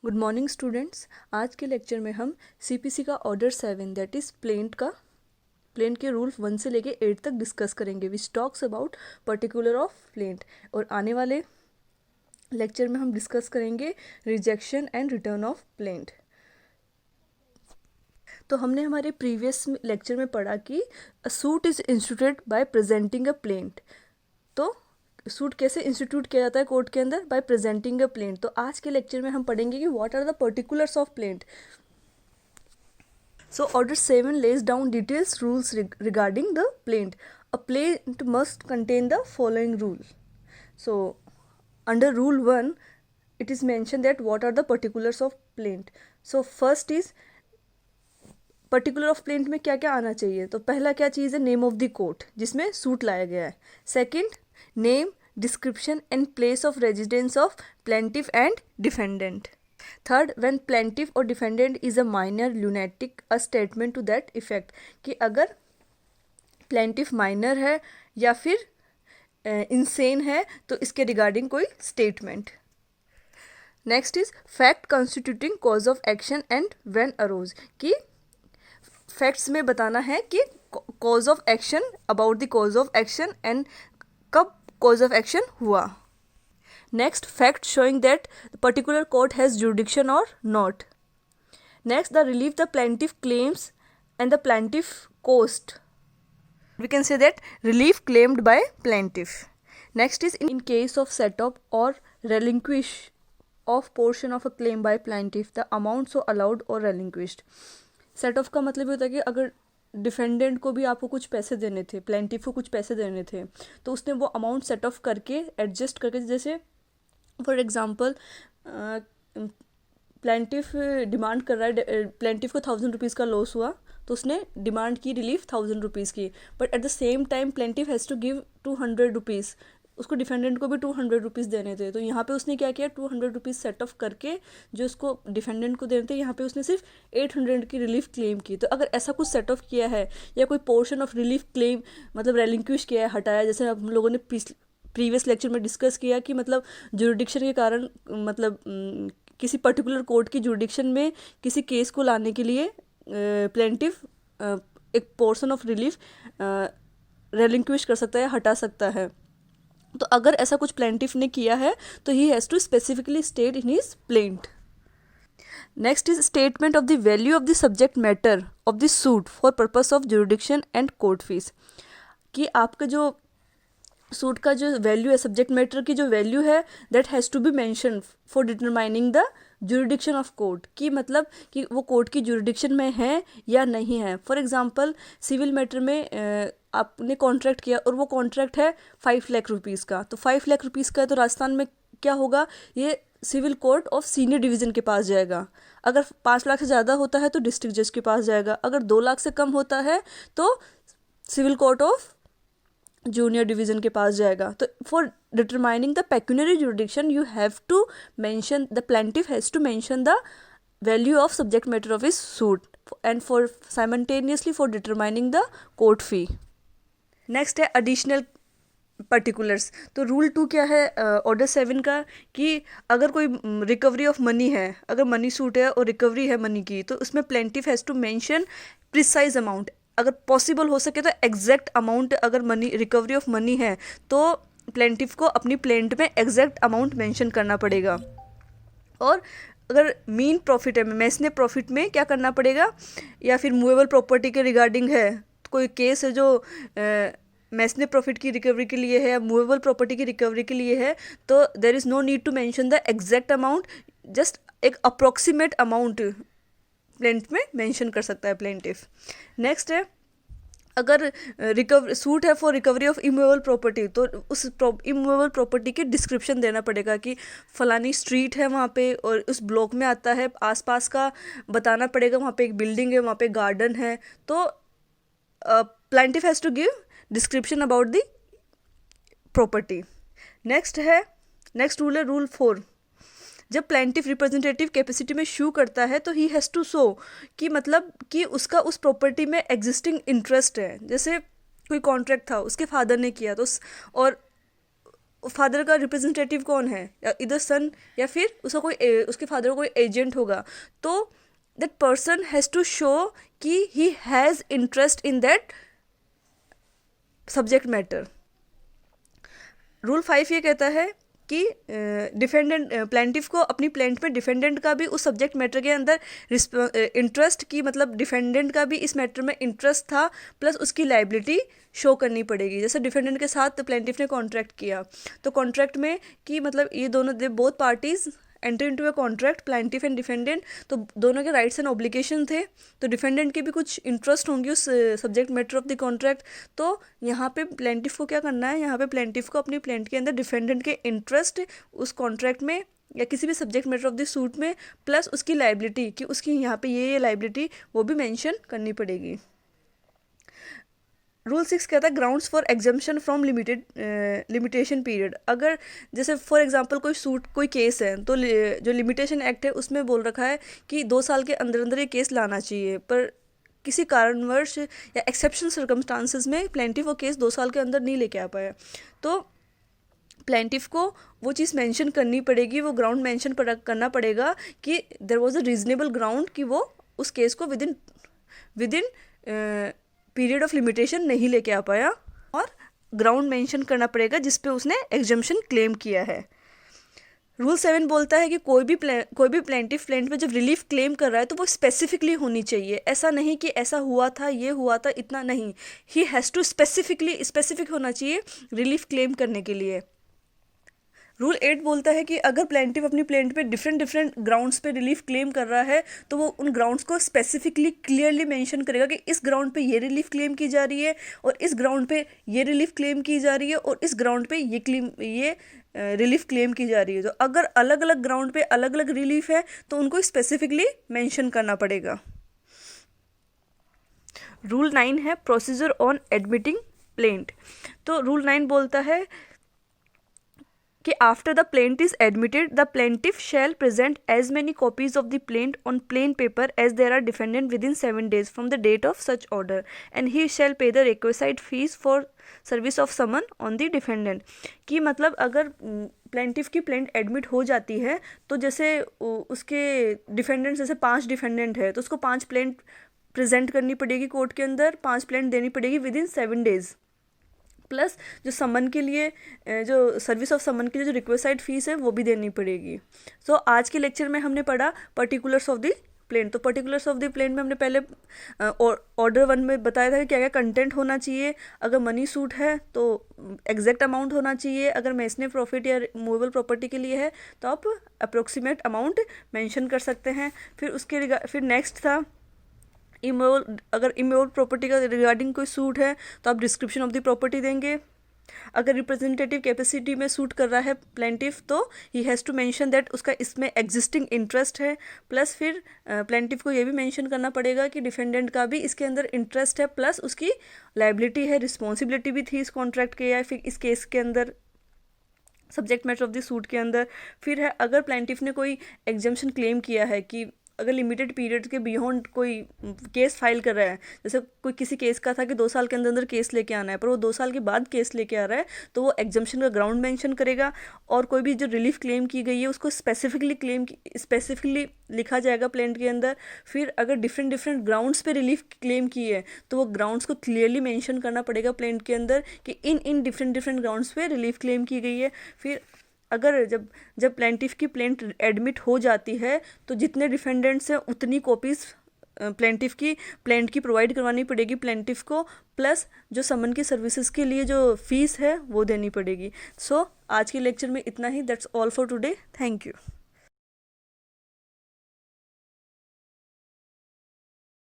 Good morning students. आज के lecture में हम सीपीसी का ऑर्डर 7 दैट इज़ प्लेंट के रूल 1 से लेके 8 तक डिस्कस करेंगे which talks about particular of plaint. और आने वाले लेक्चर में हम डिस्कस करेंगे rejection and return of plaint. तो हमने हमारे प्रीवियस लेक्चर में पढ़ा कि अ suit is instituted bye presenting a plaint. तो सूट कैसे इंस्टीट्यूट किया जाता है कोर्ट के अंदर? Bye presenting a plaint. तो आज के लेक्चर में हम पढ़ेंगे कि what are the particulars of plaint. So order 7 lays down details rules regarding the plaint. A plaint must contain the following rule. So under rule 1 it is mentioned that what are the particulars of plaint. So first is particular of plaint में क्या क्या आना चाहिए। तो पहला क्या चीज़ है? नेम ऑफ द कोर्ट जिसमें सूट लाया गया है। Second, name, description and place of residence of plaintiff and defendant. Third, when plaintiff और defendant is a minor lunatic, a statement to that effect, कि अगर प्लेंटिफ माइनर है या फिर इंसेन है तो इसके रिगार्डिंग कोई statement. Next is fact constituting cause of action and when arose, कि फैक्ट्स में बताना है कि cause of action, about the cause of action एंड कब कॉज ऑफ एक्शन हुआ। Next, fact showing that the particular court has jurisdiction और not. Next, the relief the plaintiff claims and the plaintiff cost, we can say that relief claimed by plaintiff. Next is in case of set off or relinquish of portion of a claim by plaintiff, the amount so allowed or relinquished. Set of का मतलब ये होता है कि अगर defendant को भी आपको कुछ पैसे देने थे, प्लेंटिफ को कुछ पैसे देने थे, तो उसने वो अमाउंट सेट ऑफ करके एडजस्ट करके, जैसे फॉर एग्जांपल प्लेंटिफ डिमांड कर रहा है, प्लेंटिफ को 1000 रुपीज़ का लॉस हुआ तो उसने डिमांड की रिलीफ 1000 रुपीज़ की, but at the same time plaintiff has to give 200 rupees, उसको डिफेंडेंट को भी 200 रुपीज़ देने थे। तो यहाँ पे उसने क्या किया, 200 रुपीज़ सेट ऑफ करके जो उसको डिफेंडेंट को देने थे, यहाँ पे उसने सिर्फ 800 की रिलीफ क्लेम की। तो अगर ऐसा कुछ सेट ऑफ किया है या कोई पोर्शन ऑफ रिलीफ क्लेम मतलब रेलिंक्विश किया है, हटाया, जैसे हम लोगों ने प्रीवियस लेक्चर में डिस्कस किया कि मतलब जुरिडिक्शन के कारण, मतलब किसी पर्टिकुलर कोर्ट की जुरिडिक्शन में किसी केस को लाने के लिए प्लेंटिफ एक पोर्शन ऑफ रिलीफ रेलिंक्विश कर सकता है, हटा सकता है। तो अगर ऐसा कुछ प्लेंटिफ ने किया है तो he has to specifically state in his plaint. Next is statement of the value of the subject matter of the suit for purpose of jurisdiction and court fees, कि आपका जो सूट का जो वैल्यू है, सब्जेक्ट मैटर की जो value है, that has to be mention for determining the jurisdiction of court, की मतलब कि वो कोर्ट की जुरिडिक्शन में है या नहीं है। फॉर एग्जांपल सिविल मैटर में आपने कॉन्ट्रैक्ट किया और वो कॉन्ट्रैक्ट है 5 लाख रुपीज़ का, तो 5 लाख रुपीज़ का है तो राजस्थान में क्या होगा, ये civil court of senior division के पास जाएगा। अगर 5 लाख से ज़्यादा होता है तो डिस्ट्रिक्ट जज के पास जाएगा। अगर 2 लाख से कम होता है तो civil court of junior division के पास जाएगा। तो for determining the pecuniary jurisdiction you have to mention, the plaintiff has to mention the value of subject matter of his suit and for simultaneously for determining the court fee. Next है additional particulars. तो rule 2 क्या है order 7 का, कि अगर कोई recovery of money है, अगर मनी सूट है और रिकवरी है मनी की, तो उसमें plaintiff has to mention precise amount, अगर पॉसिबल हो सके तो एग्जैक्ट अमाउंट। अगर मनी रिकवरी ऑफ मनी है तो प्लेंटिफ को अपनी प्लेंट में एग्जैक्ट अमाउंट मेंशन करना पड़ेगा। और अगर मीन प्रॉफिट है, मैसने प्रॉफिट में क्या करना पड़ेगा, या फिर मूवेबल प्रॉपर्टी के रिगार्डिंग है, कोई केस है जो मैसने प्रॉफिट की रिकवरी के लिए है, मूवेबल प्रॉपर्टी की रिकवरी के लिए है, तो there is no need to mention the exact amount, just एक अप्रॉक्सीमेट अमाउंट प्लेंट में मेंशन कर सकता है प्लेंटिफ। नेक्स्ट है, अगर रिकवर सूट है for recovery of immovable property, तो उस इमूवेबल प्रॉपर्टी की डिस्क्रिप्शन देना पड़ेगा कि फलानी स्ट्रीट है वहाँ पे और उस ब्लॉक में आता है, आसपास का बताना पड़ेगा, वहाँ पे एक बिल्डिंग है, वहाँ पे गार्डन है। तो plaintiff has to give description about the property. Next rule है रूल 4, जब प्लेंटिफ रिप्रेजेंटेटिव कैपेसिटी में शू करता है तो ही हैज़ टू शो कि मतलब कि उसका उस प्रॉपर्टी में एग्जिस्टिंग इंटरेस्ट है। जैसे कोई कॉन्ट्रैक्ट था उसके फादर ने किया तो और फादर का रिप्रेजेंटेटिव कौन है, इधर सन या फिर उसका कोई उसके फादर का कोई एजेंट होगा, तो that person has to show कि he has interest in that subject matter. Rule 5 ये कहता है कि डिफेंडेंट प्लेंटिफ को अपनी प्लेंट में डिफेंडेंट का भी उस सब्जेक्ट मैटर के अंदर इंटरेस्ट की, मतलब डिफेंडेंट का भी इस मैटर में इंटरेस्ट था, प्लस उसकी लाइबिलिटी शो करनी पड़ेगी। जैसे डिफेंडेंट के साथ प्लेंटिफ ने कॉन्ट्रैक्ट किया, तो कॉन्ट्रैक्ट में कि मतलब ये दोनों they both parties enter into a contract, plaintiff and defendant, तो दोनों के राइट्स एंड ऑब्लिगेशन थे, तो डिफेंडेंट के भी कुछ इंटरेस्ट होंगे उस subject matter of the contract. तो यहाँ पे प्लेंटिफ को क्या करना है, यहाँ पे प्लेंटिफ को अपनी प्लेंट के अंदर डिफेंडेंट के इंटरेस्ट उस कॉन्ट्रैक्ट में या किसी भी subject matter of the suit में, प्लस उसकी लाइबिलिटी कि उसकी यहाँ पे ये लाइबिलिटी वो भी मेंशन करनी पड़ेगी। रूल 6 कहता है grounds for exemption from limitation period. अगर जैसे फॉर एग्जांपल कोई केस है, तो जो लिमिटेशन एक्ट है उसमें बोल रखा है कि 2 साल के अंदर अंदर ये केस लाना चाहिए, पर किसी कारणवश या एक्सेप्शन सर्कमस्टांसिस में प्लेंटिफ वो केस 2 साल के अंदर नहीं लेके आ पाया, तो प्लेंटिफ को वो चीज़ मेंशन करनी पड़ेगी, वो ग्राउंड मेंशन करना पड़ेगा कि there was a reasonable ground कि वो उस केस को विदिन पीरियड ऑफ लिमिटेशन नहीं लेके आ पाया, और ग्राउंड मेंशन करना पड़ेगा जिस पे उसने एग्जम्पशन क्लेम किया है। रूल 7 बोलता है कि कोई भी प्लेंटिफ प्लेंट में जब रिलीफ क्लेम कर रहा है तो वो स्पेसिफिकली होनी चाहिए, ऐसा नहीं कि ऐसा हुआ था, ये हुआ था, इतना नहीं, ही हैज़ टू स्पेसिफिक होना चाहिए रिलीफ क्लेम करने के लिए। रूल 8 बोलता है कि अगर प्लेंटिफ अपनी प्लेंट पे डिफरेंट ग्राउंड्स पे रिलीफ क्लेम कर रहा है तो वो उन ग्राउंड्स को स्पेसिफिकली क्लियरली मेंशन करेगा कि इस ग्राउंड पे ये रिलीफ क्लेम की जा रही है, और इस ग्राउंड पे ये रिलीफ क्लेम की जा रही है, और इस ग्राउंड पे ये रिलीफ क्लेम की जा रही है। तो अगर अलग अलग ग्राउंड पे अलग अलग रिलीफ है तो उनको स्पेसिफिकली मेंशन करना पड़ेगा। रूल 9 है प्रोसीजर ऑन एडमिटिंग प्लेंट। तो रूल 9 बोलता है कि after the plaint is admitted the plaintiff shall present as many copies of the plaint on plain paper as there are defendant within 7 days from the date of such order, and he shall pay the requisite fees for service of summon on the defendant. कि मतलब अगर plaintiff की plaint admit हो जाती है, तो जैसे उसके डिफेंडेंट जैसे 5 डिफेंडेंट है तो उसको 5 प्लेंट प्रेजेंट करनी पड़ेगी कोर्ट के अंदर, 5 प्लेंट देनी पड़ेगी विद इन 7 days, प्लस जो समन के लिए जो सर्विस ऑफ समन के लिए जो रिक्वेसाइड फीस है वो भी देनी पड़ेगी। सो आज के लेक्चर में हमने पढ़ा पर्टिकुलर्स ऑफ द प्लेंट। तो पर्टिकुलर्स ऑफ द प्लेंट में हमने पहले ऑर्डर 1 में बताया था कि क्या क्या कंटेंट होना चाहिए, अगर मनी सूट है तो एग्जैक्ट अमाउंट होना चाहिए, अगर मेसने प्रॉफिट या मूवेबल प्रॉपर्टी के लिए है तो आप अप्रोक्सीमेट अमाउंट मेंशन कर सकते हैं। फिर नेक्स्ट था अगर इमूवेबल प्रॉपर्टी का रिगार्डिंग कोई सूट है तो आप डिस्क्रिप्शन ऑफ द प्रॉपर्टी देंगे। अगर रिप्रेजेंटेटिव कैपेसिटी में सूट कर रहा है प्लेंटिफ तो he has to mention that उसका इसमें एग्जिस्टिंग इंटरेस्ट है, प्लस फिर प्लेंटिफ को ये भी मेंशन करना पड़ेगा कि डिफेंडेंट का भी इसके अंदर इंटरेस्ट है, प्लस उसकी लाइबिलिटी है, रिस्पॉन्सिबिलिटी भी थी इस कॉन्ट्रैक्ट के या फिर इस केस के अंदर subject matter of the suit के अंदर। फिर है अगर प्लेंटिफ ने कोई एग्जम्पशन क्लेम किया है कि अगर लिमिटेड पीरियड के बियॉन्ड कोई केस फाइल कर रहा है, जैसे कोई किसी केस का था कि 2 साल के अंदर अंदर केस लेके आना है, पर वो 2 साल के बाद केस लेके आ रहा है, तो वो एग्जम्पशन का ग्राउंड मेंशन करेगा, और कोई भी जो रिलीफ क्लेम की गई है उसको स्पेसिफिकली लिखा जाएगा प्लेंट के अंदर। फिर अगर डिफरेंट ग्राउंड्स पे रिलीफ क्लेम की है तो वो ग्राउंड्स को क्लियरली मेंशन करना पड़ेगा प्लेंट के अंदर कि इन डिफरेंट ग्राउंड्स पे रिलीफ क्लेम की गई है। फिर अगर जब प्लेंटिफ की प्लेंट एडमिट हो जाती है तो जितने डिफेंडेंट्स हैं उतनी कॉपीज़ प्लेंटिफ की प्लेंट की प्रोवाइड करवानी पड़ेगी प्लेंटिफ को, प्लस जो समन की सर्विसेज के लिए जो फीस है वो देनी पड़ेगी। सो आज के लेक्चर में इतना ही। That's all for today. Thank you.